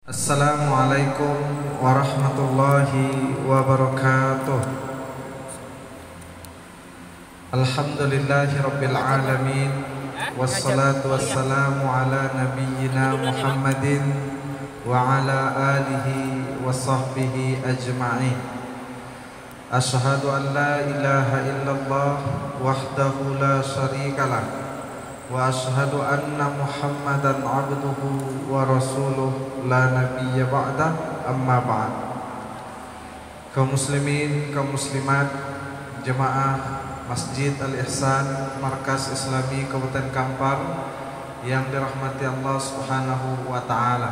Assalamualaikum warahmatullahi wabarakatuh. Alhamdulillahi rabbil alamin. Wassalatu wassalamu ala nabiyyina Muhammadin wa ala alihi wa sahbihi ajma'in. Ashhadu an la ilaha illallah wahdahu la syarikalah wa ashhadu anna Muhammadan abduhu wa rasuluh la nabiyya ba'dah, amma ba'd. Kaum muslimin, kaum muslimat, jemaah Masjid Al-Ihsan Markas Islami Kabupaten Kampar yang dirahmati Allah Subhanahu wa taala.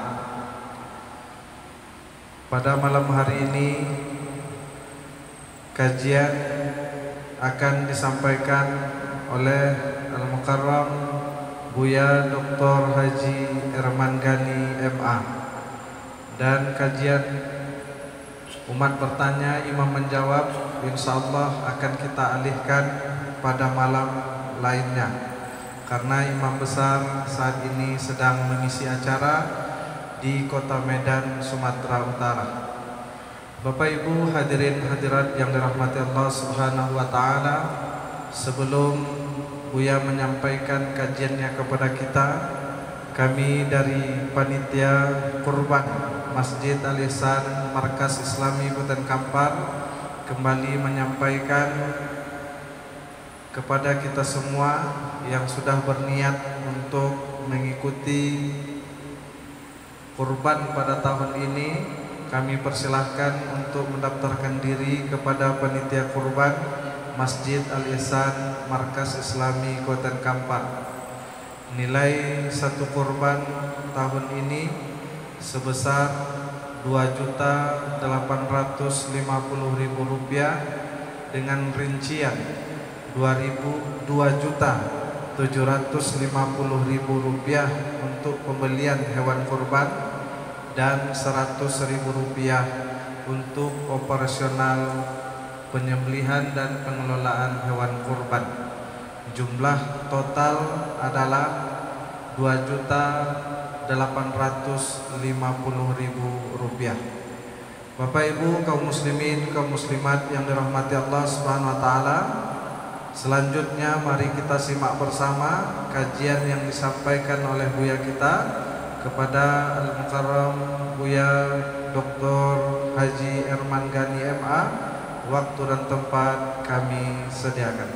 Pada malam hari ini kajian akan disampaikan oleh Al-Mukarram Buya Dr. Haji Erman Gani MA, dan kajian umat bertanya imam menjawab insyaallah akan kita alihkan pada malam lainnya, karena imam besar saat ini sedang mengisi acara di Kota Medan, Sumatera Utara. Bapak Ibu hadirin hadirat yang dirahmati Allah Subhanahu wa taala, sebelum Buya menyampaikan kajiannya kepada kita, kami dari panitia kurban Masjid Al-Ihsan Markas Islami Kabupaten Kampar kembali menyampaikan kepada kita semua yang sudah berniat untuk mengikuti kurban pada tahun ini, kami persilahkan untuk mendaftarkan diri kepada panitia kurban Masjid Al-Ihsan Markas Islami Kabupaten Kampar. Nilai satu kurban tahun ini sebesar Rp2.850.000 dengan rincian Rp2.750.000 untuk pembelian hewan kurban dan Rp100.000 untuk operasional penyembelihan dan pengelolaan hewan kurban. Jumlah total adalah Rp2.850.000. Bapak Ibu kaum muslimin, kaum muslimat yang dirahmati Allah Subhanahu wa taala, selanjutnya mari kita simak bersama kajian yang disampaikan oleh Buya kita kepada Al-Mukarram Buya Dr. Haji Erman Gani MA. Waktu dan tempat kami sediakan.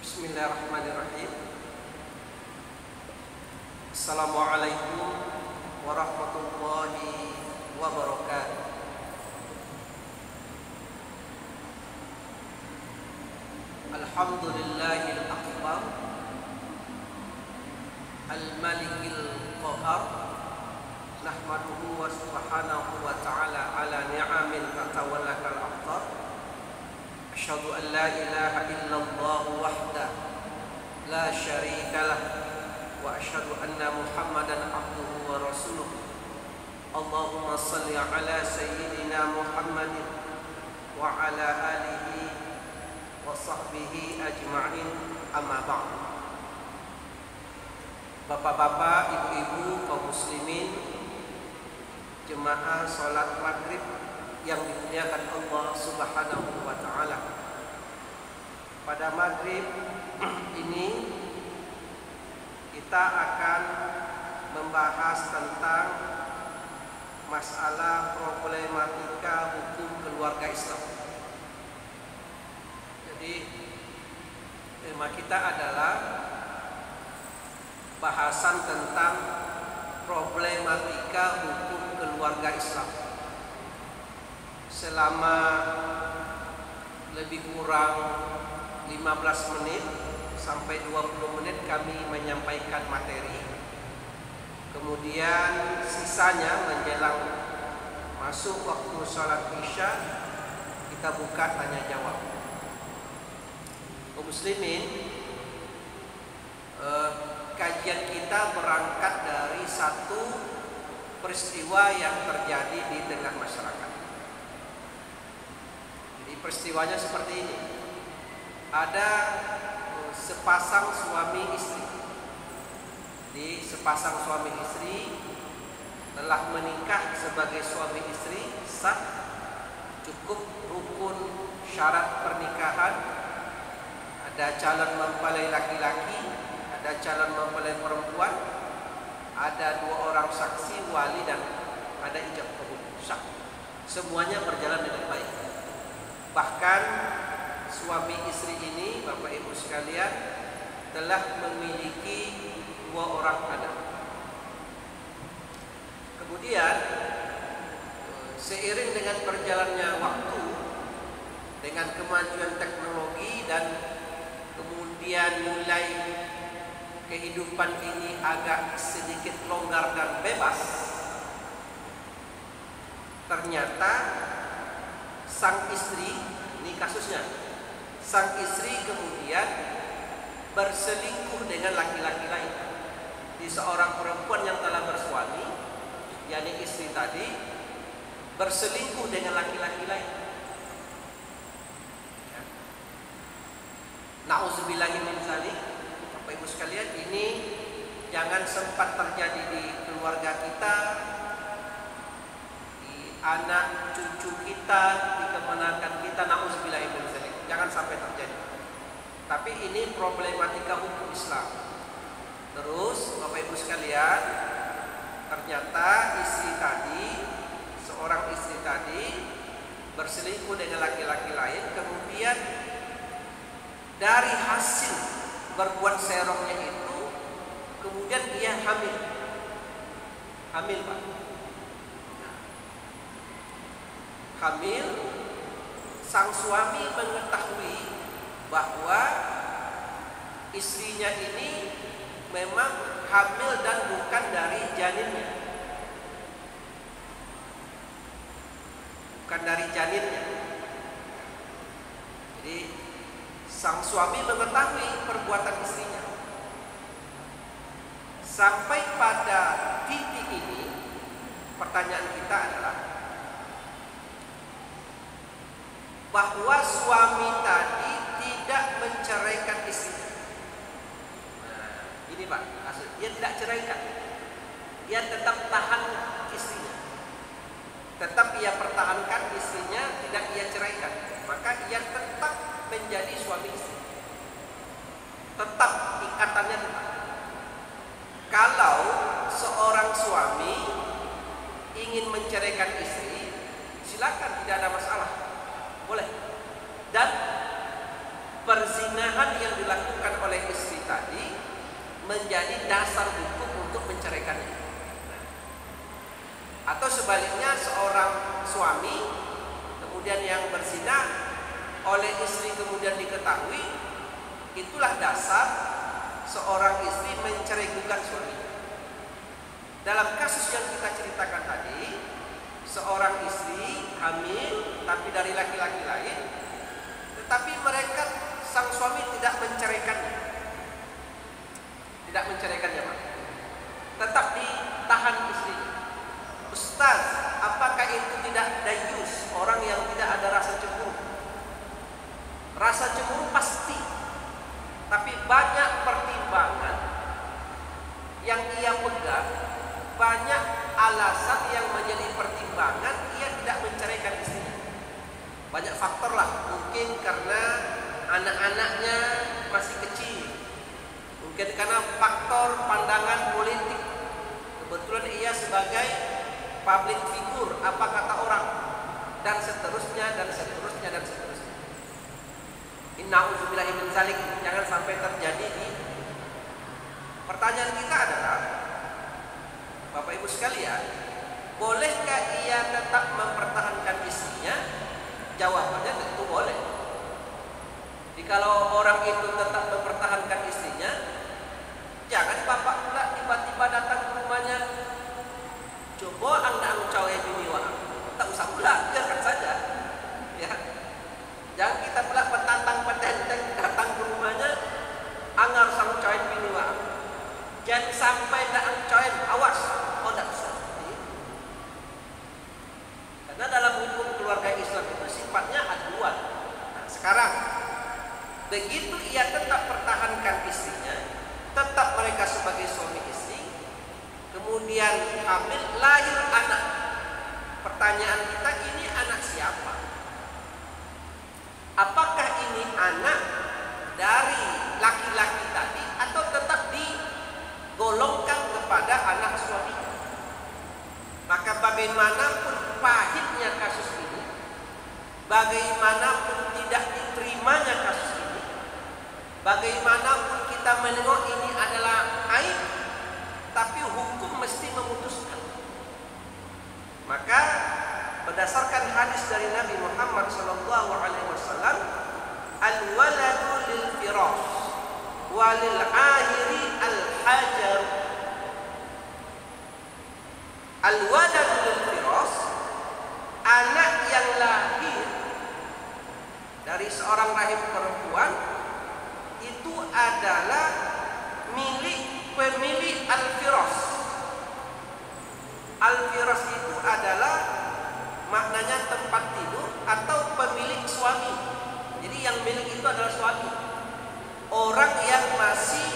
Bismillahirrahmanirrahim. Assalamualaikum warahmatullahi wabarakatuh. Alhamdulillahil akbar, al-malikil qahar, nahmaduhu wa subhanahu wa ta'ala ala ni'amin tatawallakal aftar. Asyhadu an la ilaha illallah wahda la syarikalah wa asyhadu anna Muhammadan abduhu wa rasuluh. Allahumma salli ala sayyidina Muhammadin wa ala alihi wa sahbihi ajma'in, amma ba'd. Bapak-bapak, ibu-ibu, kaum muslimin, jemaah salat maghrib yang dimuliakan Allah Subhanahu wa taala. Pada maghrib ini kita akan membahas tentang masalah problematika hukum keluarga Islam. Jadi tema kita adalah bahasan tentang problematika hukum keluarga Islam. Selama lebih kurang 15 menit sampai 20 menit kami menyampaikan materi. Kemudian sisanya menjelang masuk waktu sholat Isya kita buka tanya jawab. muslimin, kajian kita berangkat dari satu peristiwa yang terjadi di tengah masyarakat. Jadi peristiwanya seperti ini. Ada sepasang suami istri. Di sepasang suami istri telah menikah sebagai suami istri, sah, cukup rukun syarat pernikahan. Ada calon mempelai laki-laki, ada calon mempelai perempuan, ada 2 orang saksi, wali, dan ada ijab kabul, sah. Semuanya berjalan dengan baik. Bahkan suami istri ini, Bapak Ibu sekalian, telah memiliki 2 orang anak. Kemudian seiring dengan berjalannya waktu, dengan kemajuan teknologi, dan kemudian mulai kehidupan ini agak sedikit longgar dan bebas, ternyata sang istri, ini kasusnya, sang istri kemudian berselingkuh dengan laki-laki lain. Di seorang perempuan yang telah bersuami, yakni istri tadi, berselingkuh dengan laki-laki lain. Na'udzubillahi min dzalik. Bapak Ibu sekalian, ini jangan sempat terjadi di keluarga kita, di anak cucu kita, di kemenakan kita. Na'udzubillahi min dzalik. Jangan sampai terjadi. Tapi ini problematika hukum Islam. Terus Bapak Ibu sekalian, ternyata istri tadi, seorang istri tadi berselingkuh dengan laki-laki lain, kemudian dari hasil berbuat serongnya itu, kemudian dia hamil. Hamil, Pak. Hamil. Sang suami mengetahui bahwa istrinya ini memang hamil dan bukan dari janinnya. Bukan dari janinnya. Jadi sang suami mengetahui perbuatan istrinya. Sampai pada titik ini, pertanyaan kita adalah bahwa suami tadi tidak menceraikan istrinya. Nah, ini Pak, maksud dia tidak ceraikan. Dia tetap tahan istrinya. Tetap ia pertahankan istrinya, tidak ia ceraikan. Maka ia tetap menjadi suami istri. Tetap ikatannya tetap. Kalau seorang suami ingin menceraikan istri, silakan, tidak ada masalah, boleh. Dan perzinahan yang dilakukan oleh istri tadi menjadi dasar hukum untuk menceraikannya. Atau sebaliknya, seorang suami kemudian yang berzina oleh istri kemudian diketahui, itulah dasar seorang istri menceraikan suami. Dalam kasus yang kita ceritakan tadi, seorang istri hamil tapi dari laki-laki lain, tetapi mereka, sang suami tidak menceraikannya. Tidak menceraikannya, Pak. Tetap ditahan istri. Ustaz, apakah itu tidak dayus, orang yang tidak ada rasa cemburu? Rasa cemburu pasti, tapi banyak pertimbangan yang ia pegang, banyak alasan yang menjadi pertimbangan ia tidak menceraikan istrinya. Banyak faktor lah, mungkin karena anak-anaknya masih kecil, mungkin karena faktor pandangan politik. Kebetulan ia sebagai public figure, apa kata orang, dan seterusnya dan seterusnya dan seterusnya. Inna'udzubillahi min dzalik. Jangan sampai terjadi di. Pertanyaan kita adalah, Bapak Ibu sekalian, bolehkah ia tetap mempertahankan istrinya? Jawabannya tentu boleh. Jadi kalau orang itu tetap mempertahankan istrinya, jangan bapak pula tiba-tiba datang ke rumahnya, coba anda engcau ya bini wa, tak usah pula, biarkan saja. Ya, jangan kita pula petantang petenteng datang ke rumah begitu ia tetap pertahankan istrinya, tetap mereka sebagai suami istri, kemudian hamil, lahir anak. Pertanyaan kita, ini anak siapa? Apakah ini anak dari laki-laki tadi atau tetap digolongkan kepada anak suami? Maka bagaimanapun pahitnya kasus ini, bagaimanapun tidak diterimanya kasus ini, bagaimanapun kita menengok ini adalah aib, tapi hukum mesti memutuskan. Maka berdasarkan hadis dari Nabi Muhammad SAW, al-waladu lil firas walil ahiri al-hajar. Al-waladu lil firas, anak yang lahir dari seorang rahim perempuan itu adalah milik pemilik al-firas. Al-firas itu adalah maknanya tempat tidur atau pemilik suami. Jadi yang milik itu adalah suami, orang yang masih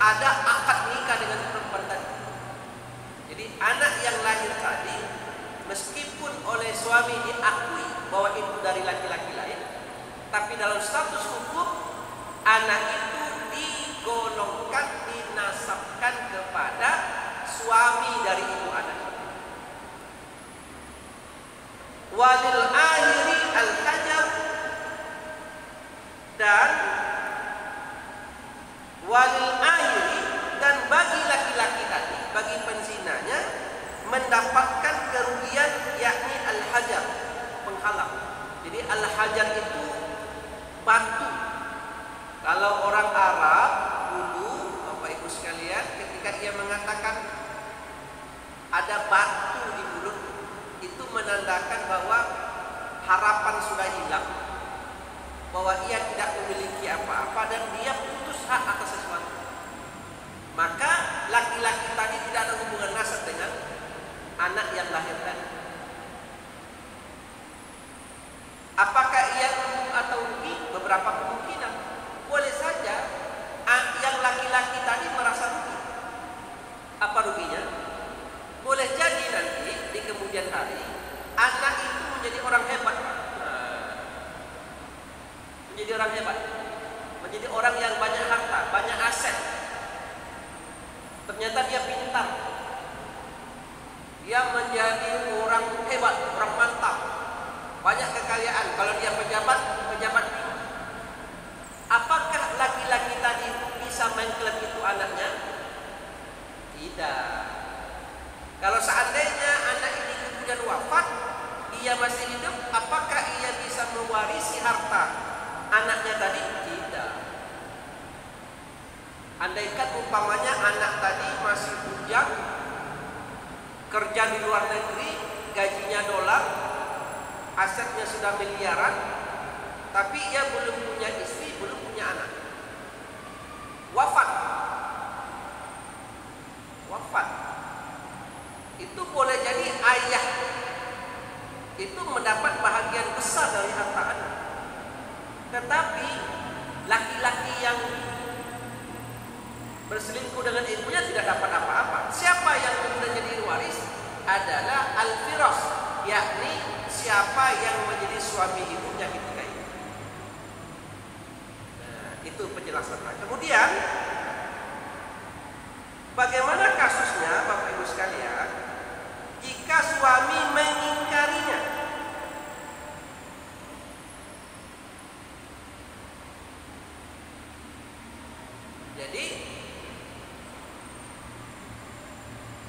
ada akad nikah dengan perempuan tadi. Jadi anak yang lahir tadi, meskipun oleh suami diakui bahwa itu dari laki-laki lain, tapi dalam status hukum anak itu digolongkan, dinasabkan kepada suami dari ibu anak. Walil ahiri al-hajar, dan walil ahiri, dan bagi laki-laki tadi, bagi penzinanya, mendapatkan kerugian, yakni al-hajar, penghalang. Jadi al-hajar itu batu. Kalau orang Arab dulu, Bapak Ibu sekalian, ketika ia mengatakan ada batu di mulut, itu menandakan bahwa harapan sudah hilang, bahwa ia tidak memiliki apa-apa dan dia putus hak atas sesuatu. Maka laki-laki tadi tidak ada hubungan nasab dengan anak yang lahir tadi. Apakah ia untung atau rugi? Beberapa kemungkinan. Boleh saja yang laki-laki tadi merasa rugi. Apa ruginya? Boleh jadi nanti di kemudian hari anak itu menjadi orang hebat, menjadi orang hebat, menjadi orang yang banyak harta, banyak aset. Ternyata dia pintar, dia menjadi orang hebat, orang mantap, banyak kekayaan. Kalau dia pejabat, pejabat tinggi. Apakah laki-laki tadi bisa mengklaim itu anaknya? Tidak. Kalau seandainya anak ini kemudian wafat, ia masih hidup, apakah ia bisa mewarisi harta anaknya tadi? Tidak. Andaikan umpamanya anak tadi masih bujang, kerja di luar negeri, gajinya dolar, asetnya sudah miliaran, tapi ia belum punya istri, belum punya anak, wafat, itu boleh jadi ayah itu mendapat bahagian besar dari harta anak. Tetapi laki-laki yang berselingkuh dengan ibunya tidak dapat apa-apa. Siapa yang kemudian jadi waris adalah al-firas, yakni siapa yang menjadi suami ibunya ketika itu. Nah, itu penjelasannya. Kemudian bagaimana kasusnya Bapak Ibu sekalian jika suami mengingkarinya? Jadi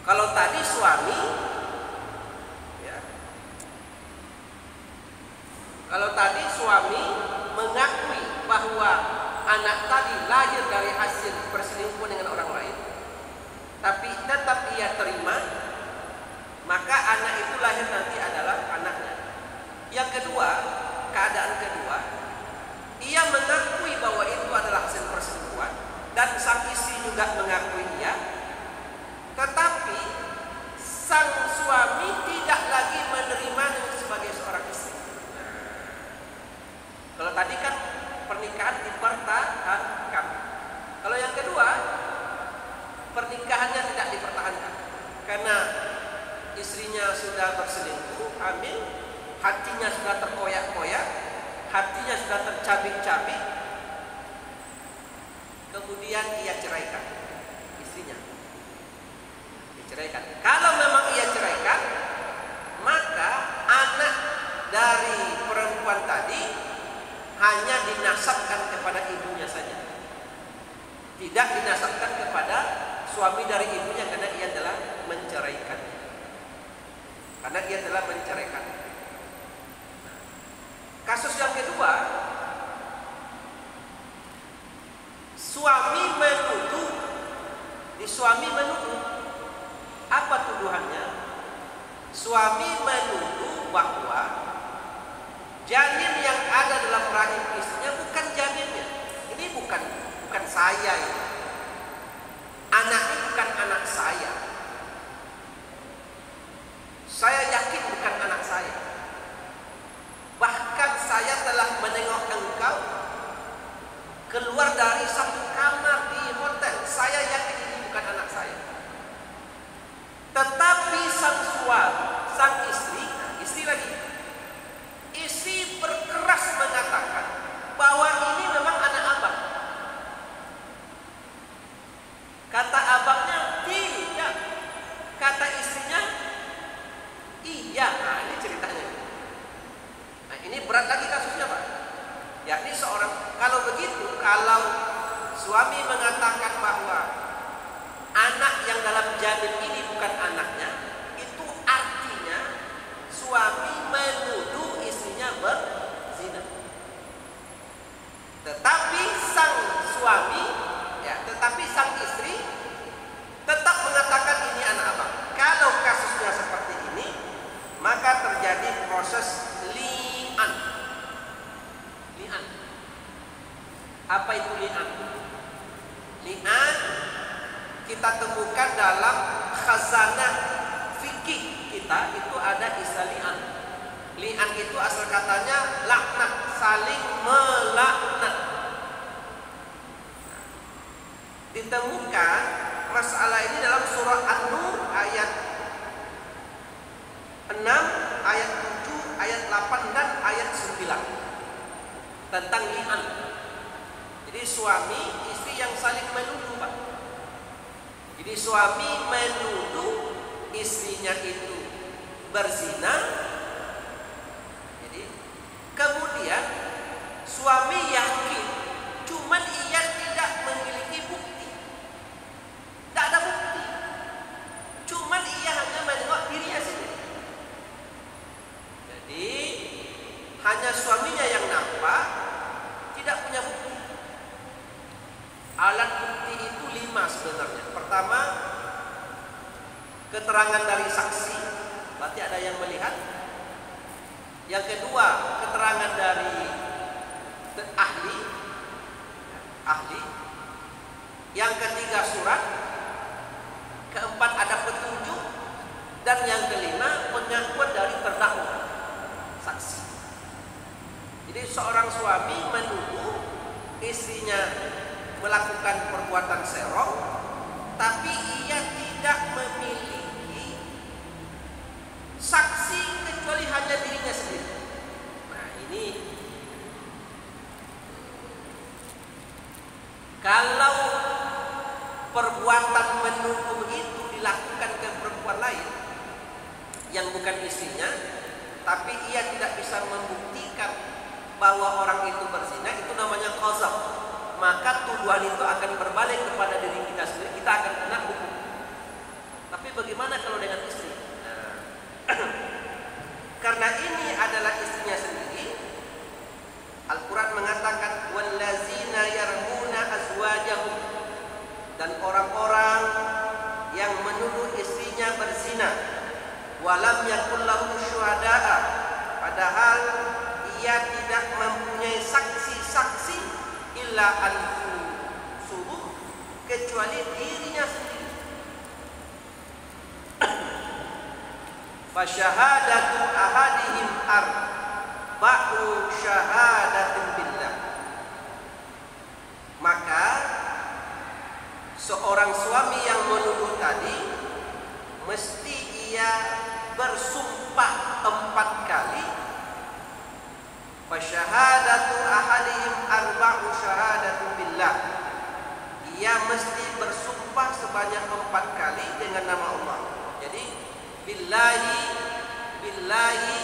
kalau tadi suami, ya, kalau tadi suami mengakui bahwa anak tadi lahir dari hasil perselingkuhan dengan orang lain, tapi tetap ia terima, maka anak itu lahir nanti adalah anaknya. Yang kedua, keadaan kedua, ia mengakui bahwa itu adalah hasil perselingkuhan dan sang istri juga mengakui ia, tetapi sang suami tidak lagi menerimanya sebagai seorang istri. Kalau tadi kan pernikahan kemudian ia ceraikan istrinya. Diceraikan. Kalau memang ia ceraikan, maka anak dari perempuan tadi hanya dinasabkan kepada ibunya saja. Tidak dinasabkan kepada suami dari ibunya karena ia telah menceraikan. Karena ia telah menceraikan. Kasus yang kedua, suami menuduh. Apa tuduhannya? Suami menuduh bahwa janin yang ada dalam rahim istrinya bukan janinnya. Ini bukan saya ini. Anak ini bukan anak saya. Saya yakin bukan anak saya. Bahkan saya telah menengok engkau keluar dari satu kamar di hotel. Saya yakin ini bukan anak saya. Tetapi sang istri lagi. Istri berkeras mengatakan bahwa ini memang anak abang. Kata abangnya tidak. Kata istrinya iya. Nah, ini ceritanya. Nah, ini berat lagi kasusnya, Pak. Yakni kalau suami mengatakan bahwa anak yang dalam janin ini bukan anaknya, itu artinya suami menuduh istrinya berzina. Tetapi sang istri tetap mengatakan ini anak abang. Kalau kasusnya seperti ini, maka terjadi proses li'an. Apa itu li'an? Li'an kita temukan dalam khazanah fikih kita, itu ada istilah li'an. Li'an itu asal katanya laknat, saling melaknat. Ditemukan masalah ini dalam surah An-Nur ayat 6, ayat 7, ayat 8 dan ayat 9 tentang li'an. Jadi suami istri yang saling menuduh, Pak. Jadi suami menuduh istrinya itu berzina. Jadi kemudian suami yakin, cuman ia tidak memiliki bukti. Tidak ada bukti. Cuman ia hanya menengok dirinya sendiri. Jadi hanya suaminya yang nampak, tidak punya bukti. Alat bukti itu 5 sebenarnya. Pertama, keterangan dari saksi, berarti ada yang melihat. Yang kedua, keterangan dari ahli. Yang ketiga, surat. Keempat, ada petunjuk. Dan yang kelima, pengakuan dari terdakwa, saksi. Jadi seorang suami menuduh istrinya melakukan perbuatan serong, tapi ia tidak memiliki saksi kecuali hanya dirinya sendiri. Nah, ini kalau perbuatan menuduh itu dilakukan ke perempuan lain yang bukan istrinya, tapi ia tidak bisa membuktikan bahwa orang itu berzina, itu namanya qazaf. Maka tuduhan itu akan berbalik kepada diri kita sendiri, kita akan kena hukum. Tapi bagaimana kalau dengan istri? Nah, karena ini adalah istrinya sendiri, Al-Quran mengatakan wallazina yarmuna azwajahum, dan orang-orang yang menuduh istrinya berzina, walam yakul lahum syuhada'a, padahal ia tidak mempunyai saksi-saksi illa anfusuhum, kecuali dirinya sendiri. Fasyahadatu ahadihim arba'u syahadatin billah. Maka seorang suami yang menuduh tadi mesti ia bersumpah 4 kali. Fasyahadatu ahadihim arba'u syahadatin billah. billahi, billahi,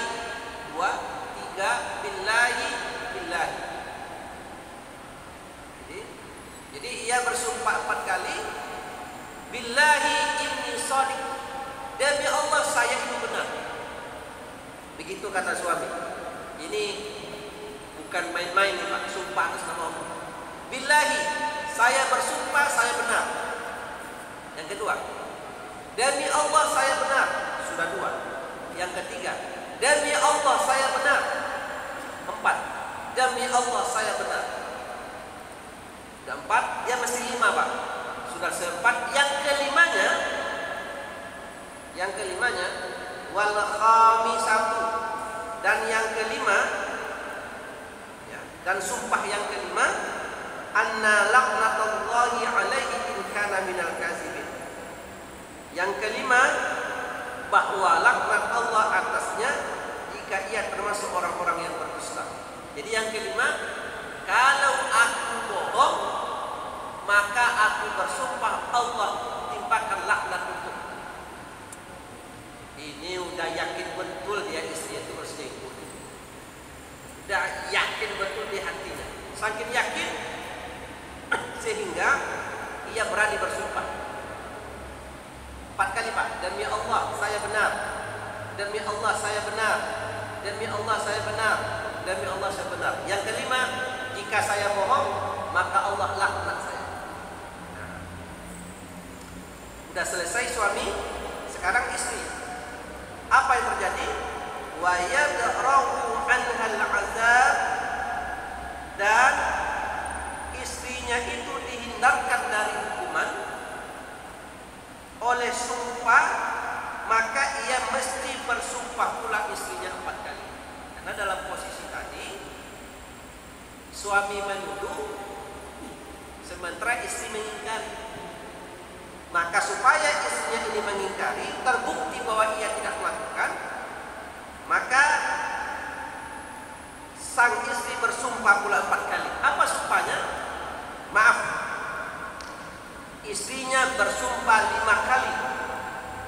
dua, tiga, billahi, billahi. Jadi ia bersumpah 4 kali, billahi inni shadiq, demi Allah saya itu benar. Begitu kata suami. Ini bukan main-main nih Pak, sumpah atas nama Allah. Billahi, saya bersumpah saya benar. Yang kedua, demi Allah saya benar. Sudah 2. Yang ketiga, demi Allah saya benar. 4. Demi Allah saya benar. Sudah 4, dia mesti 5 Pak. Sudah 4. Yang kelimanya wal khamisatu, dan yang kelima ya, dan sumpah yang kelima, anna laknatullahi alaihi in kana minal kazibin. Yang kelima, bahwa laknat Allah atasnya jika ia termasuk orang-orang yang berdusta. Jadi yang kelima, kalau aku bohong maka aku bersumpah Allah timpakan laknat untuk. Ini udah yakin betul dia istri itu berselingkuh. Udah yakin betul di hatinya. Saking yakin sehingga ia berani bersumpah 4 kali Pak. Demi Allah saya benar. Demi Allah saya benar. Demi Allah saya benar. Demi Allah saya benar. Yang kelima, jika saya bohong maka Allah laknat saya. Udah selesai suami, sekarang istri. Apa yang terjadi? Wa yadra'u anhal 'adzab, dan istrinya itu dihindarkan dari hukuman oleh sumpah, maka ia mesti bersumpah pula istrinya 4 kali. Karena dalam posisi tadi suami menuduh sementara istri mengingkari. Maka supaya istrinya ini mengingkari, terbukti bahwa ia tidak melakukan, maka sang istri bersumpah pula 4 kali. Apa sumpahnya? Maaf, istrinya bersumpah 5 kali.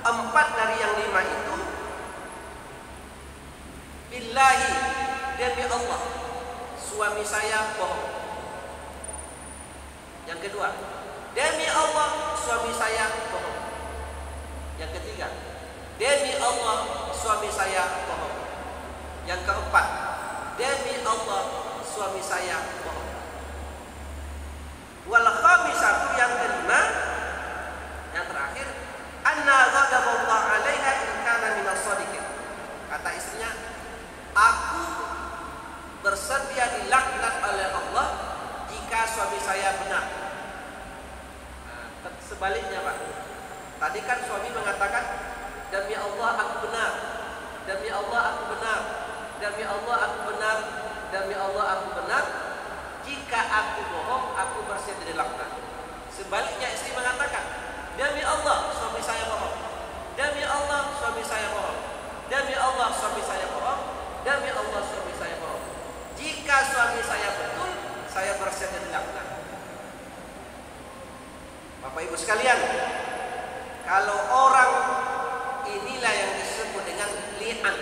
4 dari yang 5 itu billahi, demi Allah suami saya bohong. Yang kedua, demi Allah suami saya bohong. Yang ketiga, demi Allah suami saya bohong. Yang keempat, demi Allah suami saya bohong. Wal khamisatu, yang kelima, yang terakhir, anna ghadaballah 'alaiha in kana minas shadiqin. Kata istrinya, aku bersedia dilaknat oleh Allah jika suami saya benar. Sebaliknya Pak, tadi kan suami mengatakan demi Allah aku benar, demi Allah aku benar, demi Allah aku benar, demi Allah aku benar. Jika aku bohong aku bersedia dilaknat. Sebaliknya istri mengatakan demi Allah suami saya bohong, demi Allah suami saya bohong, demi Allah suami saya bohong, demi Allah suami saya bohong. Jika suami saya betul, saya bersedia dilaknat. Bapak Ibu sekalian, kalau orang inilah yang disebut dengan li'an,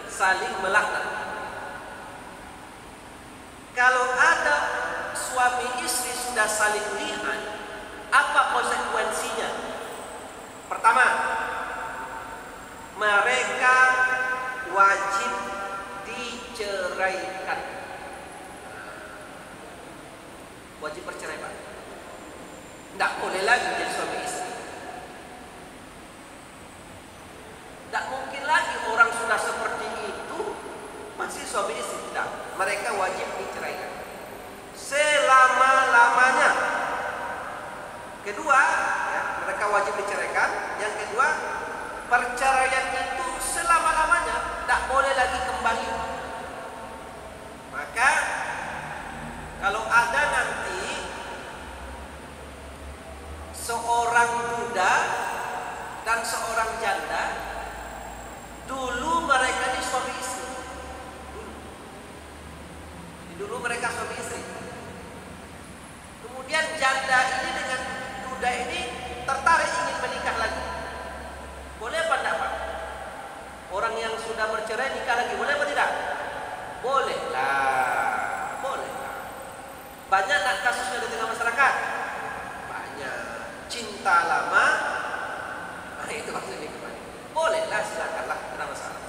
saling melaknat. Kalau ada suami istri sudah saling li'an, apa konsekuensinya? Pertama, mereka wajib diceraikan. Wajib bercerai Pak. Tidak boleh lagi jadi suami istri. Tidak mungkin lagi orang sudah seperti itu masih suami istri. Tidak. Mereka wajib diceraikan selama-lamanya. Kedua, ya, mereka wajib diceraikan. Yang kedua, perceraian itu selama-lamanya, tidak boleh lagi kembali. Maka kalau ada nanti seorang duda dan seorang janda, dulu mereka ini suami istri. Dulu mereka suami istri. Kemudian janda ini dengan duda ini tertarik ingin menikah lagi. Boleh apa enggak Pak? sudah bercerai nikah lagi, boleh apa tidak? Boleh lah, boleh lah. Banyak nak kasusnya di tengah masyarakat? Banyak. Cinta lama, nah itu maksudnya kembali. Boleh lah, silakanlah, tidak masalah.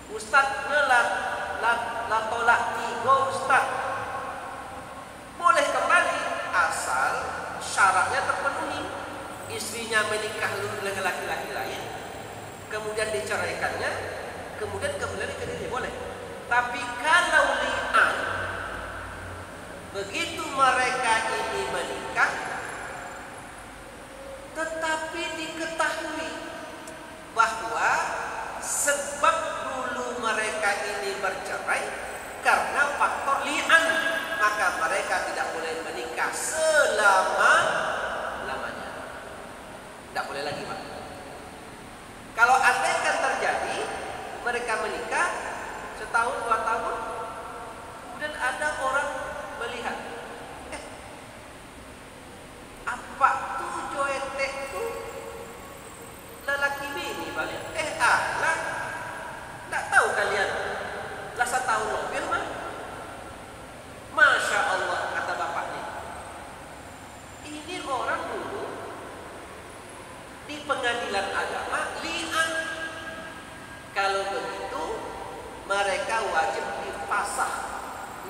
Ustaz la tolak 3 Ustaz. Boleh kembali asal syaratnya terpenuhi. Istrinya menikah dengan laki-laki lain, kemudian diceraikannya, kemudian kembali ke diri, boleh. Tapi kalau li'an, begitu mereka ini menikah, tetapi diketahui bahwa sebab dulu mereka ini bercerai karena faktor li'an, maka mereka tidak boleh menikah selama-lamanya. Tidak boleh lagi, Pak. Kalau andaikan terjadi mereka menikah setahun 2 tahun, kemudian ada orang melihat, apa tuh joetek tuh lelaki bini balik. Lah, tak tahu kalian lah setahun lebih mah. Masya Allah, kata bapaknya, ini orang dulu di pengadilan agama li'an. Kalau begitu mereka wajib difasakh,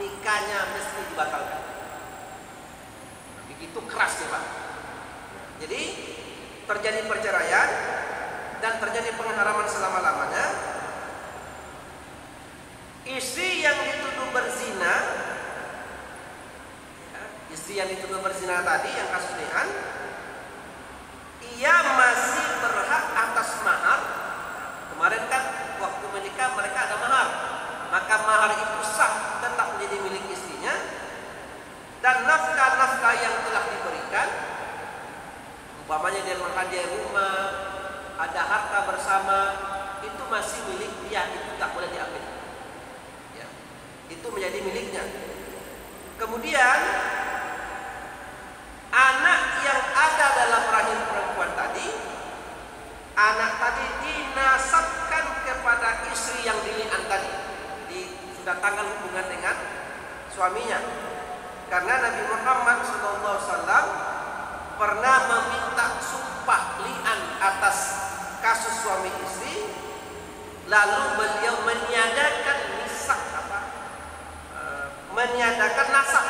nikahnya mesti dibatalkan. Begitu keras ya Pak. Jadi terjadi perceraian dan terjadi pengharaman selama-lamanya. Istri yang dituduh berzina, istri yang dituduh berzina tadi yang kasus li'an, ia masih berhak atas mahar. Kemarin kan waktu menikah mereka ada mahar, maka mahar itu sah, tetap menjadi milik istrinya. Dan nafkah-nafkah yang telah diberikan, umpamanya dia menghadiahi rumah, ada harta bersama, itu masih milik dia, itu tak boleh diambil ya, itu menjadi miliknya. Kemudian anak yang ada dalam rahim perempuan tadi, anak tadi dinasabkan kepada istri yang dili'an tadi, sudah tanggal hubungan dengan suaminya. Karena Nabi Muhammad SAW pernah meminta sumpah li'an atas kasus suami istri, lalu beliau meniadakan meniadakan nasab,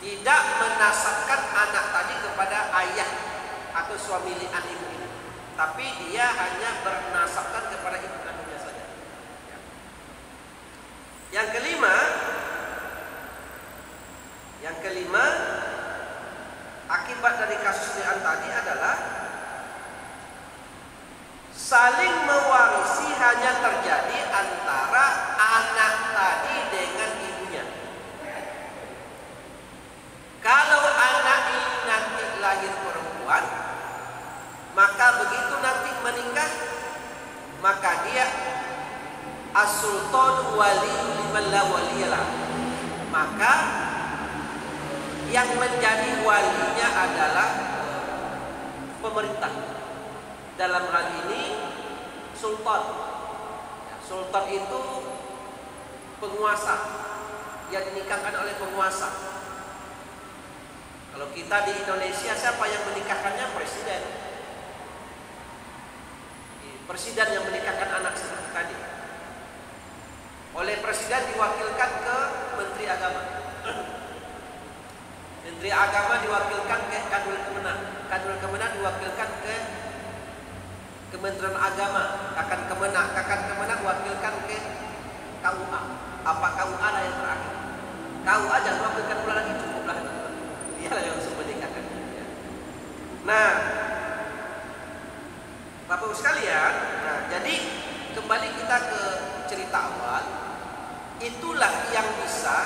tidak menasabkan anak tadi kepada ayah atau suami li'an ibu ini, tapi dia hanya bernasabkan kepada ibu kandungnya saja. Yang kelima, akibat dari kasus li'an tadi adalah saling mewarisi hanya terjadi antara anak tadi dengan ibunya. Kalau anak ini nanti lahir perempuan, maka begitu nanti menikah, maka dia as-sultan wali liman la waliyalah. Maka yang menjadi walinya adalah pemerintah. Dalam hal ini sultan. Sultan itu penguasa yang dinikahkan oleh penguasa. Kalau kita di Indonesia, siapa yang menikahkannya? Presiden. Presiden yang menikahkan anak seperti tadi. Oleh presiden diwakilkan ke Menteri Agama. Menteri Agama diwakilkan ke Kadul Kemenang. Kadul Kemenang diwakilkan ke Kementerian Agama. Kakak Kemenang wakilkan ke KUA. Apa KUA lah yang terakhir? KUA jangan wakilkan pula lagi, cukuplah. Dia lah yang harus menikahkan. Nah, Bapak Ibu sekalian, jadi kembali kita ke cerita awal. Itulah yang bisa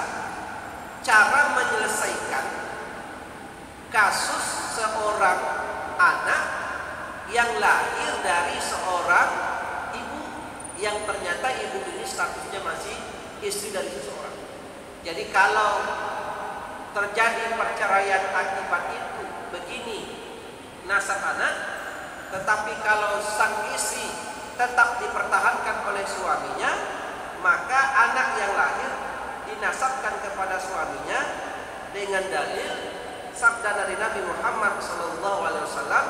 cara menyelesaikan kasus seorang anak yang lahir dari seorang ibu yang ternyata ibu ini statusnya masih istri dari seseorang. Jadi kalau terjadi perceraian akibat itu begini nasab anak, Tetapi kalau sang istri tetap dipertahankan oleh suaminya, maka anak yang lahir dinasabkan kepada suaminya dengan dalil sabda dari Nabi Muhammad SAW,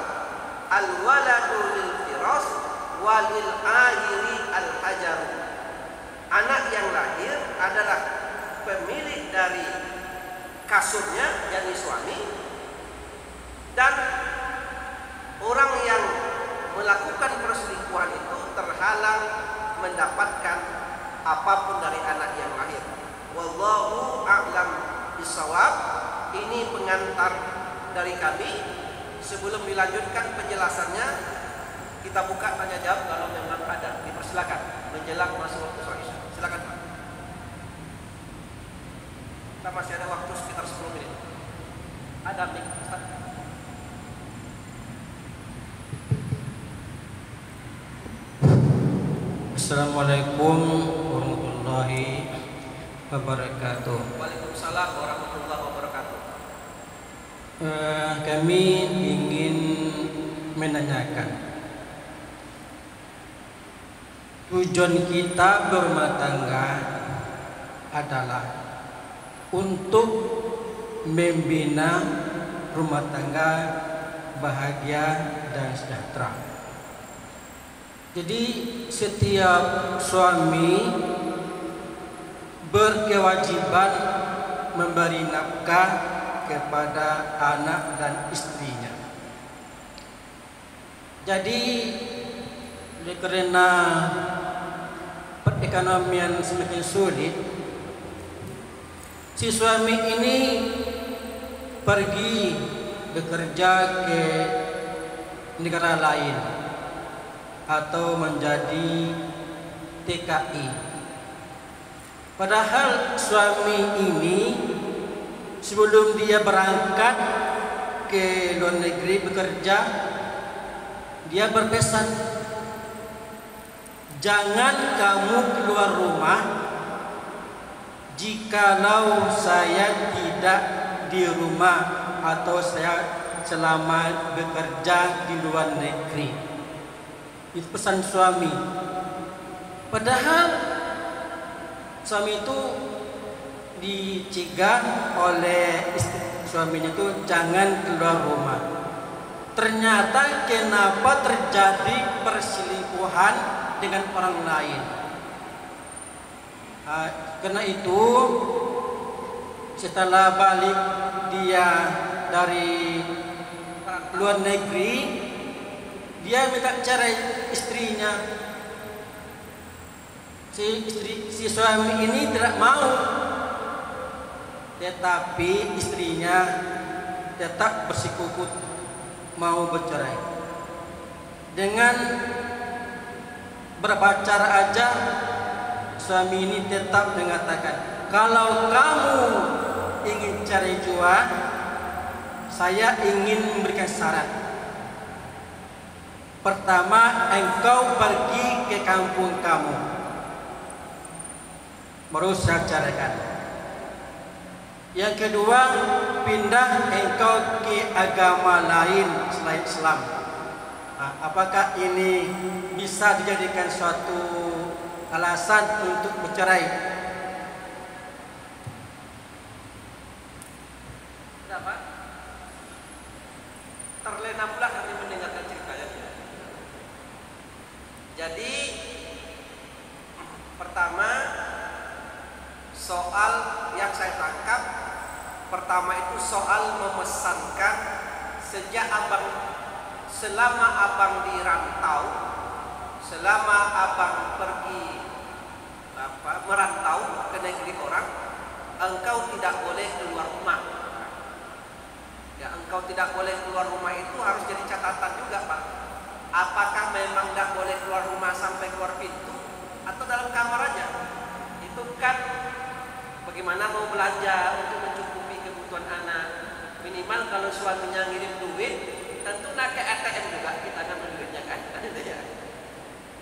al-waladu lil firas walil ahiri al-hajar. Anak yang lahir adalah pemilik dari kasurnya, yakni suami, dan orang yang melakukan perselingkuhan itu terhalang mendapatkan apapun dari anak yang lahir. Wallahu a'lam bishawab. Ini pengantar dari kami. Sebelum dilanjutkan penjelasannya, kita buka tanya jawab kalau memang ada. Dipersilakan menjelang masuk waktu sholat Isya. Silakan Pak. Kita masih ada waktu sekitar 10 menit. Ada mic, Ustaz? Assalamualaikum warahmatullahi wabarakatuh. Waalaikumsalam warahmatullahi wabarakatuh. Kami ingin menanyakan, tujuan kita berumah tangga adalah untuk membina rumah tangga bahagia dan sejahtera. Jadi setiap suami berkewajiban memberi nafkah kepada anak dan istrinya. Jadi karena perekonomian semakin sulit, si suami ini pergi bekerja ke negara lain atau menjadi TKI. Padahal suami ini sebelum dia berangkat ke luar negeri bekerja, dia berpesan, jangan kamu keluar rumah jikalau saya tidak di rumah atau saya selama bekerja di luar negeri. Itu pesan suami. Padahal suami itu dicegah oleh suaminya itu jangan keluar rumah. Ternyata kenapa terjadi perselingkuhan dengan orang lain? Karena itu setelah balik dia dari luar negeri, dia minta cerai istrinya. Si suami ini tidak mau, tetapi istrinya tetap bersikukuh mau bercerai. Dengan berapa cara aja suami ini tetap mengatakan, kalau kamu ingin cari jua, saya ingin memberikan syarat. Pertama, engkau pergi ke kampung kamu, baru saya carikan. Yang kedua, pindah engkau ke agama lain selain Islam. Apakah ini bisa dijadikan suatu alasan untuk bercerai? Kenapa? Terlena pula kami mendengarkan ceritanya. Jadi pertama, soal yang saya tangkap pertama itu soal memesankan sejak selama abang di rantau, selama abang pergi merantau ke negeri orang, engkau tidak boleh keluar rumah. Ya, engkau tidak boleh keluar rumah itu harus jadi catatan juga, Pak. Apakah memang tidak boleh keluar rumah sampai keluar pintu atau dalam kamar aja? Itu kan bagaimana mau belanja untuk mencukupi kebutuhan anak. Minimal kalau suaminya ngirim duit, tentu nak ke ATM juga kita ngambil duitnya kan.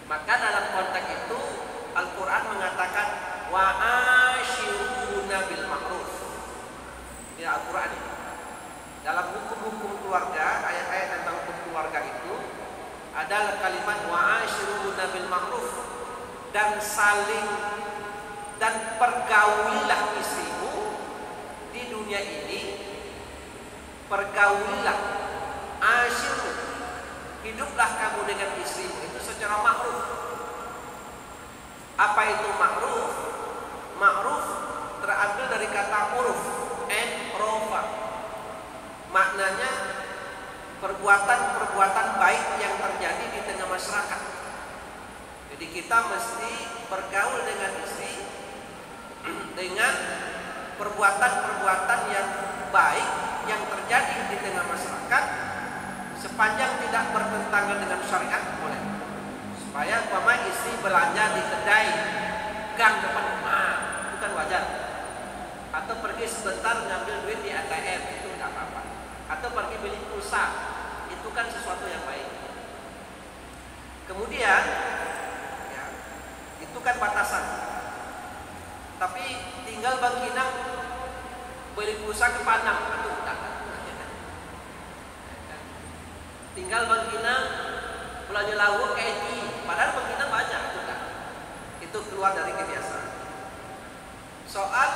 Maka dalam konteks itu Al-Quran mengatakan wa asyiruna bil ma'ruf. Ini Al-Quran ini. Dalam hukum-hukum keluarga, ayat-ayat tentang hukum keluarga itu adalah kalimat wa'ashiruhunna bil ma'ruf, dan pergaulilah istrimu di dunia ini, pergaulilah, ashiru, hiduplah kamu dengan istrimu itu secara ma'ruf. Apa itu ma'ruf? Ma'ruf terambil dari kata uruf, rofa, maknanya perbuatan-perbuatan baik yang terjadi di tengah masyarakat. Jadi kita mesti bergaul dengan istri dengan perbuatan-perbuatan yang baik yang terjadi di tengah masyarakat, sepanjang tidak bertentangan dengan syariat boleh. Supaya umpama istri belanja di kedai gang depan rumah, itu kan wajar. Atau pergi sebentar ngambil duit di ATM, itu tidak apa-apa. Atau pergi beli pulsa, itu kan sesuatu yang baik. Kemudian ya, itu kan batasan. Tapi tinggal bangkinang beli pulsa ke Padang, itu tidak. Tinggal bangkinang belanja lauk ke Edi, padahal bangkinang banyak, itu tidak. Itu keluar dari kebiasaan. Soal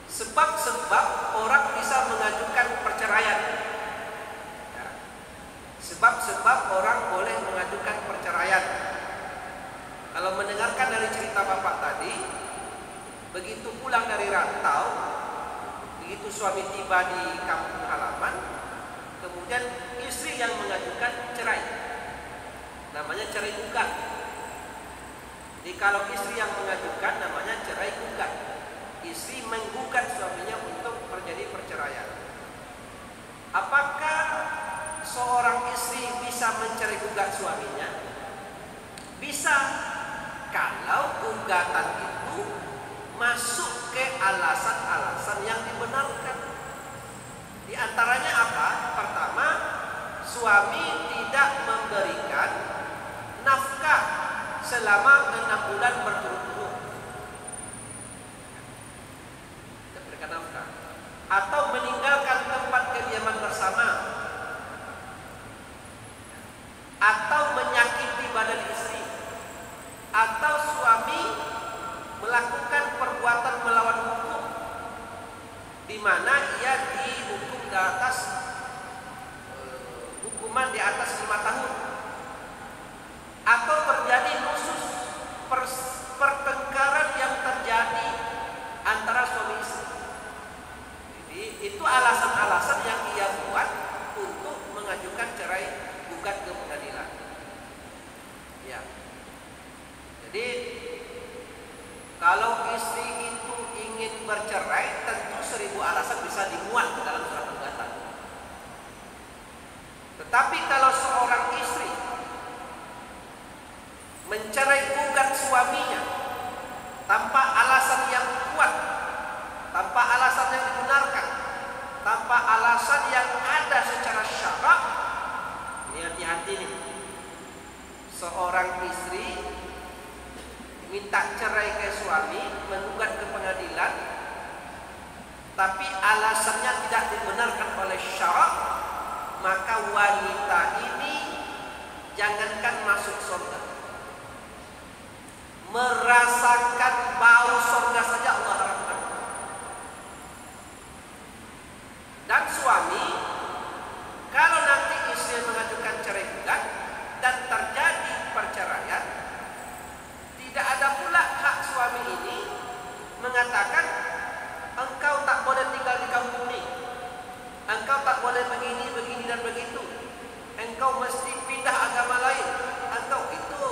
sebab-sebab orang bisa mengajukan perceraian. Ya. Sebab-sebab orang boleh mengajukan perceraian. Kalau mendengarkan dari cerita bapak tadi, begitu pulang dari rantau, begitu suami tiba di kampung halaman, kemudian istri yang mengajukan cerai, namanya cerai gugat. Jadi kalau istri yang mengajukan namanya cerai gugat. Istri menggugat suaminya untuk terjadi perceraian. Apakah seorang istri bisa mencerai gugat suaminya? Bisa, kalau gugatan itu masuk ke alasan-alasan yang dibenarkan. Di antaranya apa? Pertama, suami tidak memberikan nafkah selama 6 bulan berturut-turut. Nafkah, atau meninggalkan tempat kediaman bersama, atau menyakiti badan istri, atau suami melakukan perbuatan melawan hukum di mana ia dihukum di atas hukuman di atas 5 tahun, atau terjadi khusus pertengkaran yang terjadi antara suami istri. Itu alasan-alasan yang ia buat untuk mengajukan cerai gugat ke pengadilan. Ya. Jadi kalau istri itu ingin bercerai, tentu 1000 alasan bisa dimuat dalam surat gugatan. Tetapi kalau seorang istri mencerai gugat suaminya tanpa alasan yang kuat, tanpa alasan yang dibenarkan, tanpa alasan yang ada secara syarak, ini hati-hati nih. Seorang istri minta cerai ke suami, menggugat ke pengadilan, tapi alasannya tidak dibenarkan oleh syarak, maka wanita ini jangankan masuk surga, merasakan bau surga saja Allah haramkan. Dan suami, kalau nanti istri mengajukan cerai gugat dan terjadi perceraian, tidak ada pula hak suami ini mengatakan engkau tak boleh tinggal di kampung ini, engkau tak boleh begini, begini dan begitu, engkau mesti pindah agama lain, engkau itu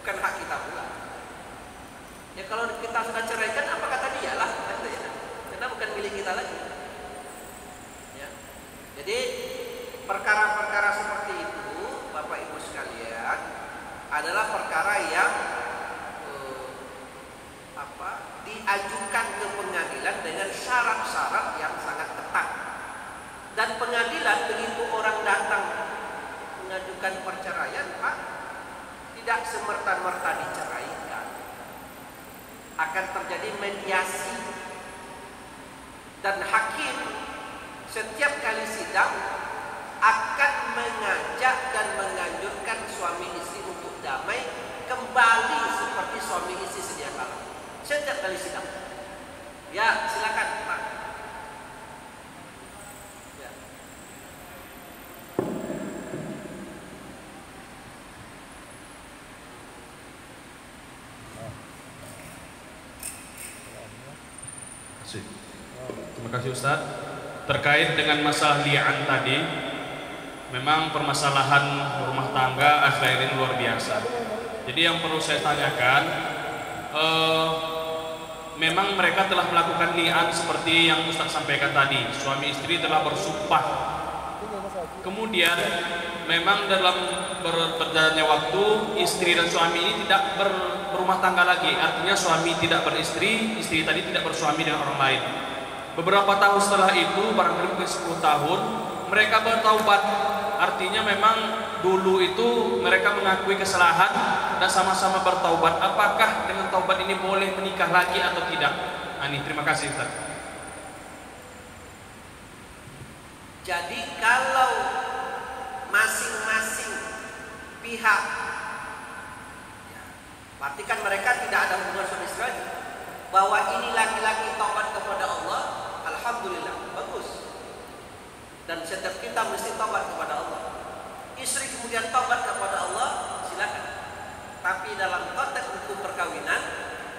bukan hak kita pula. Ya kalau kita sudah ceraikan, apa kata dia lah, karena bukan milik kita lagi. Jadi perkara-perkara seperti itu, Bapak Ibu sekalian, adalah perkara yang diajukan ke pengadilan dengan syarat-syarat yang sangat ketat. Dan pengadilan begitu orang datang mengajukan perceraian, Pak, tidak semerta-merta diceraikan. Akan terjadi mediasi. Dan hakim setiap kali sidang akan mengajak dan menganjurkan suami istri untuk damai kembali seperti suami istri sedia kala. Setiap kali sidang. Ya, silakan Pak. Ya. Terima kasih Ustaz. Terkait dengan masalah li'an tadi, memang permasalahan rumah tangga akhir ini luar biasa. Jadi yang perlu saya tanyakan, memang mereka telah melakukan li'an seperti yang Ustaz sampaikan tadi. Suami istri telah bersumpah. Kemudian memang dalam berjalannya waktu, istri dan suami ini tidak berumah tangga lagi. Artinya suami tidak beristri, istri tadi tidak bersuami dengan orang lain. Beberapa tahun setelah itu, barangkali mungkin 10 tahun, mereka bertaubat. Artinya memang dulu itu mereka mengakui kesalahan dan sama-sama bertaubat. Apakah dengan taubat ini boleh menikah lagi atau tidak? Ani, terima kasih Ustaz. Jadi kalau masing-masing pihak, berarti kan mereka tidak ada hubungan suami istri lagi, bahwa ini laki-laki taubat kepada Allah, alhamdulillah, bagus. Dan setiap kita mesti taubat kepada Allah. Istri kemudian taubat kepada Allah, silakan. Tapi dalam konteks hukum perkawinan,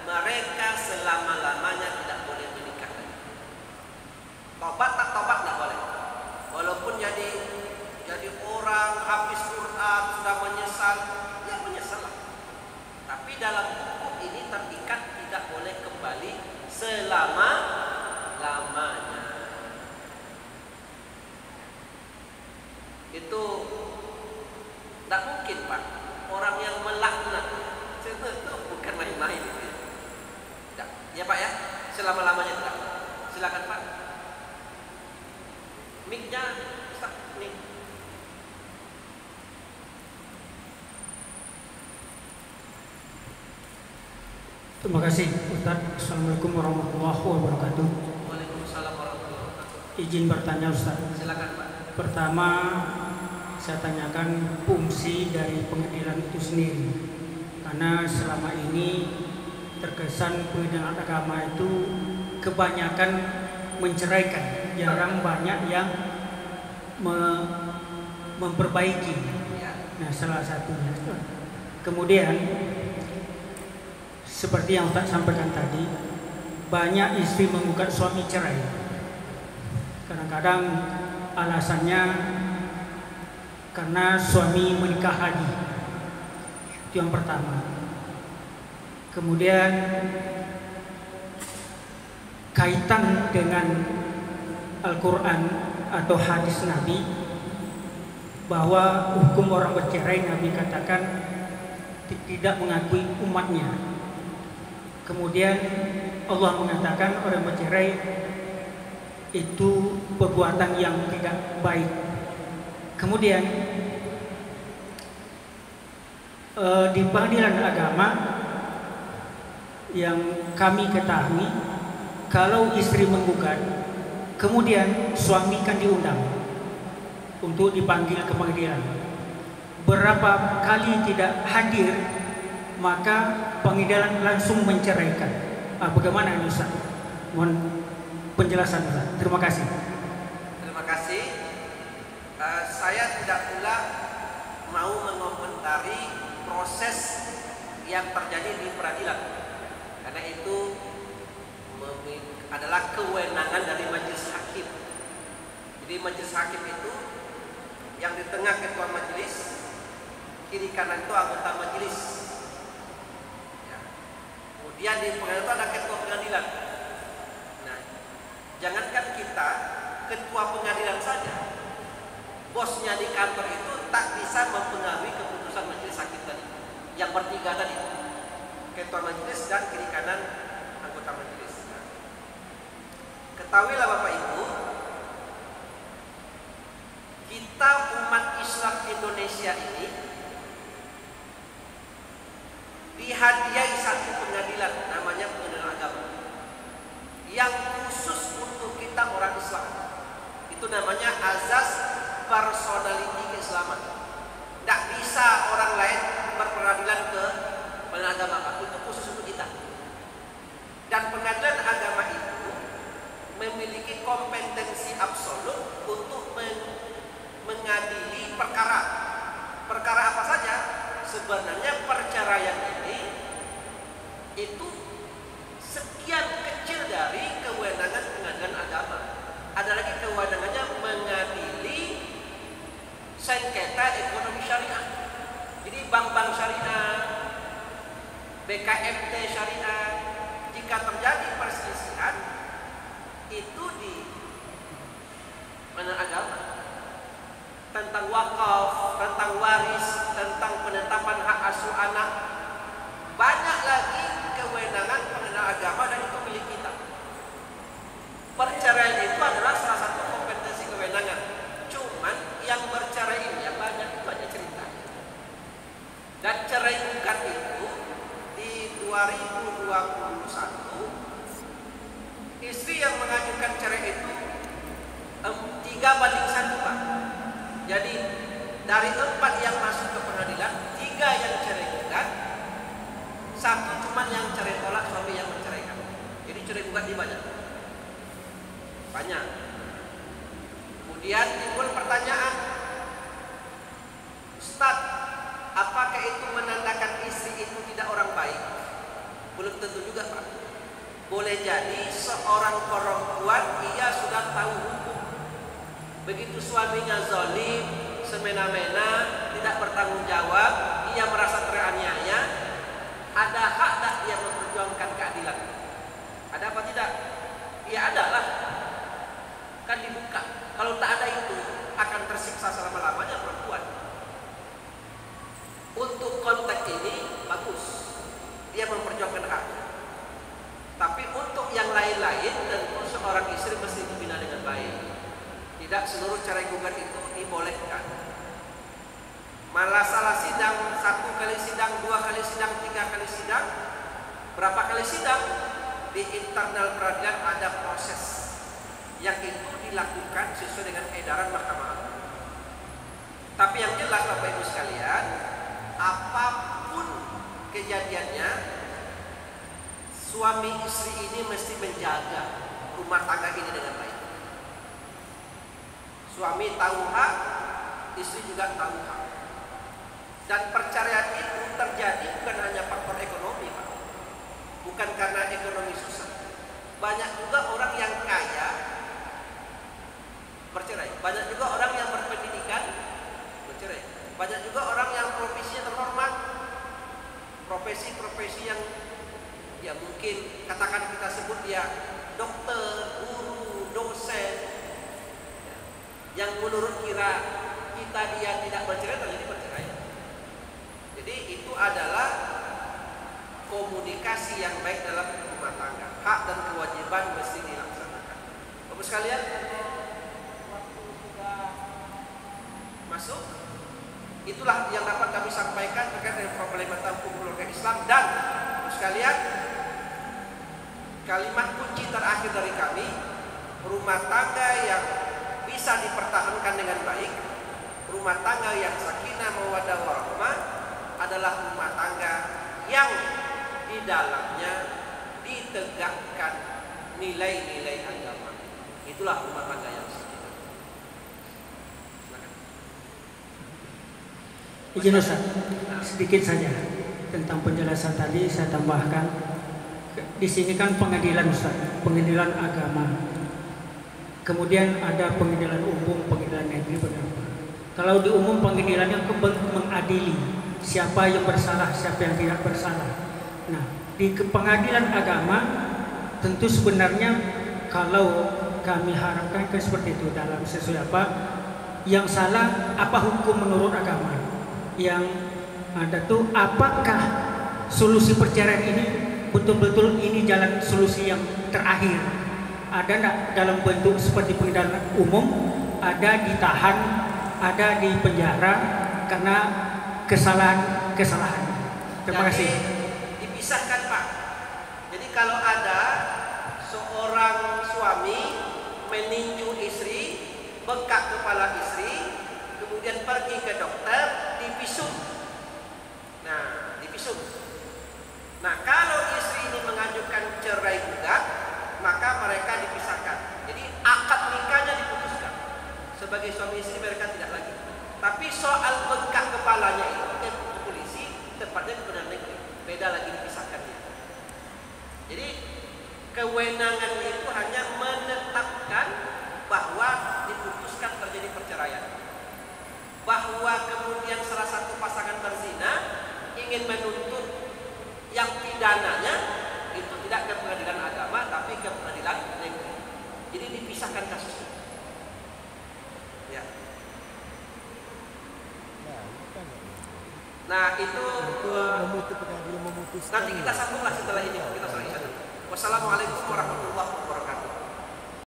mereka selama-lamanya tidak boleh menikah lagi. Taubat tak taubat tidak boleh. Walaupun jadi orang habis Quran sudah menyesal, ya menyesal. Tapi dalam hukum ini terikat tidak boleh kembali selama-lamanya. Itu tidak mungkin Pak. Orang yang melaknat itu bukan main-main. Tidak. Ya Pak ya, selama-lamanya tidak. Silakan Pak. Mic-nya Ustaz, mic. Terima kasih Ustaz. Assalamualaikum warahmatullahi wabarakatuh. Waalaikumsalam warahmatullahi wabarakatuh. Izin bertanya Ustaz. Silakan Pak. Pertama, saya tanyakan fungsi dari pengadilan itu sendiri. Karena selama ini terkesan pengadilan agama itu kebanyakan menceraikan, jarang banyak yang memperbaiki. Nah, salah satunya. Kemudian seperti yang Ustaz sampaikan tadi, banyak istri menggugat suami cerai. Kadang-kadang alasannya karena suami menikah lagi. Itu yang pertama. Kemudian kaitan dengan Al-Quran atau hadis Nabi, bahwa hukum orang bercerai, Nabi katakan tidak mengakui umatnya. Kemudian Allah mengatakan orang bercerai itu perbuatan yang tidak baik. Kemudian di pengadilan agama yang kami ketahui, kalau istri menggugat, kemudian suami kan diundang untuk dipanggil ke pengadilan. Berapa kali tidak hadir, maka pengadilan langsung menceraikan. Bagaimana Ustaz? Mohon penjelasan Ustaz. Terima kasih. Terima kasih. Saya tidak pula mau mengomentari proses yang terjadi di peradilan, karena itu adalah kewenangan dari majelis hakim. Jadi majelis hakim itu yang di tengah ketua majelis, kiri kanan itu anggota majelis. Ya. Kemudian di pengadilan itu ada ketua pengadilan. Nah, jangankan kita ketua pengadilan saja, bosnya di kantor itu tak bisa mempengaruhi keputusan majelis hakim tadi. Yang bertiga tadi, ketua majelis dan kiri kanan anggota majelis. Nah, ketahuilah Bapak Ibu, kita umat Islam Indonesia ini dihadiahi satu pengadilan, namanya pengadilan agama, yang khusus untuk kita orang Islam. Itu namanya azaz personality keislaman. Tidak bisa orang lain berperadilan ke pengadilan agama, Pak. Itu khusus untuk kita. Dan pengadilan agama itu memiliki kompetensi absolut untuk mengadili perkara. Perkara apa saja? Sebenarnya perceraian ini itu sekian kecil dari kewenangan pengadilan agama. Ada lagi kewenangannya mengadili sengketa ekonomi syariah. Jadi bank-bank syariah, BKMT syariah, jika terjadi perselisihan itu di pengadilan agama. Tentang wakaf, tentang waris, tentang penetapan hak asuh anak, banyak lagi kewenangan pengadilan agama dan itu milik kita. Perceraian itu adalah salah satu kompetensi kewenangan. Cuman yang bercerai ini yang banyak itu aja cerita. Dan cerai gugat itu di 2021 istri yang mengajukan cerai itu 3:1, Pak. Jadi dari 4 yang masuk ke pengadilan, 3 yang cerai gugat, 1 cuma yang cerai tolak, suami yang menceraikan. Jadi cerai gugat di banyak. Kemudian timbul pertanyaan, Ustaz, apakah itu menandakan istri itu tidak orang baik? Belum tentu juga, Pak. Boleh jadi seorang perempuan ia sudah tahu hukum. Begitu suaminya zalim, semena-mena, tidak bertanggung jawab, ia merasa teraniaya, ada hak tak dia memperjuangkan keadilan? Ada apa tidak? Ya ada lah. Kan dibuka. Kalau tak ada itu akan tersiksa selama-lamanya perempuan. Untuk konteks ini bagus, dia memperjuangkan hak. Tapi untuk yang lain-lain tentu seorang istri mesti dibina dengan baik. Tidak seluruh cerai gugat itu dibolehkan. Malah salah sidang, 1 kali sidang, 2 kali sidang, 3 kali sidang, berapa kali sidang? Di internal peradilan ada proses yang itu dilakukan sesuai dengan edaran Mahkamah Agung. Tapi yang jelas Bapak Ibu sekalian, apapun kejadiannya, suami istri ini mesti menjaga rumah tangga ini dengan baik. Suami tahu hak, istri juga tahu hak. Dan perceraian itu terjadi bukan hanya faktor ekonomi, Pak. Bukan karena ekonomi susah. Banyak juga orang yang kaya bercerai. Banyak juga orang yang berpendidikan bercerai. Banyak juga orang yang profesinya terhormat. Profesi-profesi yang ya mungkin katakan kita sebut dia dokter, guru, dosen. Yang menurut kita dia tidak bercerai terjadi bercerai. Jadi itu adalah komunikasi yang baik dalam rumah tangga. Hak dan kewajiban mesti dilaksanakan. Bapak sekalian, waktu sudah masuk. Itulah yang dapat kami sampaikan terkait dengan problematika hukum keluarga Islam. Dan Bapak sekalian, kalimat kunci terakhir dari kami, rumah tangga yang bisa dipertahankan dengan baik, rumah tangga yang sakinah mawaddah warahmah adalah rumah tangga yang di dalamnya ditegakkan nilai-nilai agama. Itulah rumah tangga yang sakinah. Silakan. Izin Ustaz, sedikit saja tentang penjelasan tadi saya tambahkan. Di sini kan pengadilan Ustaz, pengadilan agama. Kemudian ada pengadilan umum, pengadilan negeri, benar. Kalau di umum pengadilannya mengadili siapa yang bersalah, siapa yang tidak bersalah. Nah, di pengadilan agama tentu sebenarnya kalau kami harapkan kan seperti itu dalam sesuai apa yang salah, apa hukum menurut agama. Yang ada tuh apakah solusi perceraian ini betul-betul ini jalan solusi yang terakhir. Ada enggak dalam bentuk seperti pengadilan umum, ada ditahan, ada di penjara karena kesalahan. Terima kasih. Dipisahkan, Pak. Jadi kalau ada seorang suami meninju istri, bengkak kepala istri, kemudian pergi ke dokter, divisum. Nah, divisum. Nah, kalau istri ini mengajukan cerai gugat, maka mereka dipisahkan. Jadi akad nikahnya diputuskan. Sebagai suami istri mereka tidak lagi. Tapi soal bengkak kepalanya itu ke polisi, tepatnya ke pengadilan negeri. Beda lagi dipisahkan. Jadi kewenangan itu hanya menetapkan bahwa diputuskan terjadi perceraian. Bahwa kemudian salah satu pasangan berzina ingin menuntut yang pidananya itu tidak ke pengadilan agama tapi ke pengadilan negeri. Jadi dipisahkan kasusnya. Ya. Nah itu nanti kita sambunglah setelah ini. Kita selesai. Wassalamualaikum warahmatullahi wabarakatuh.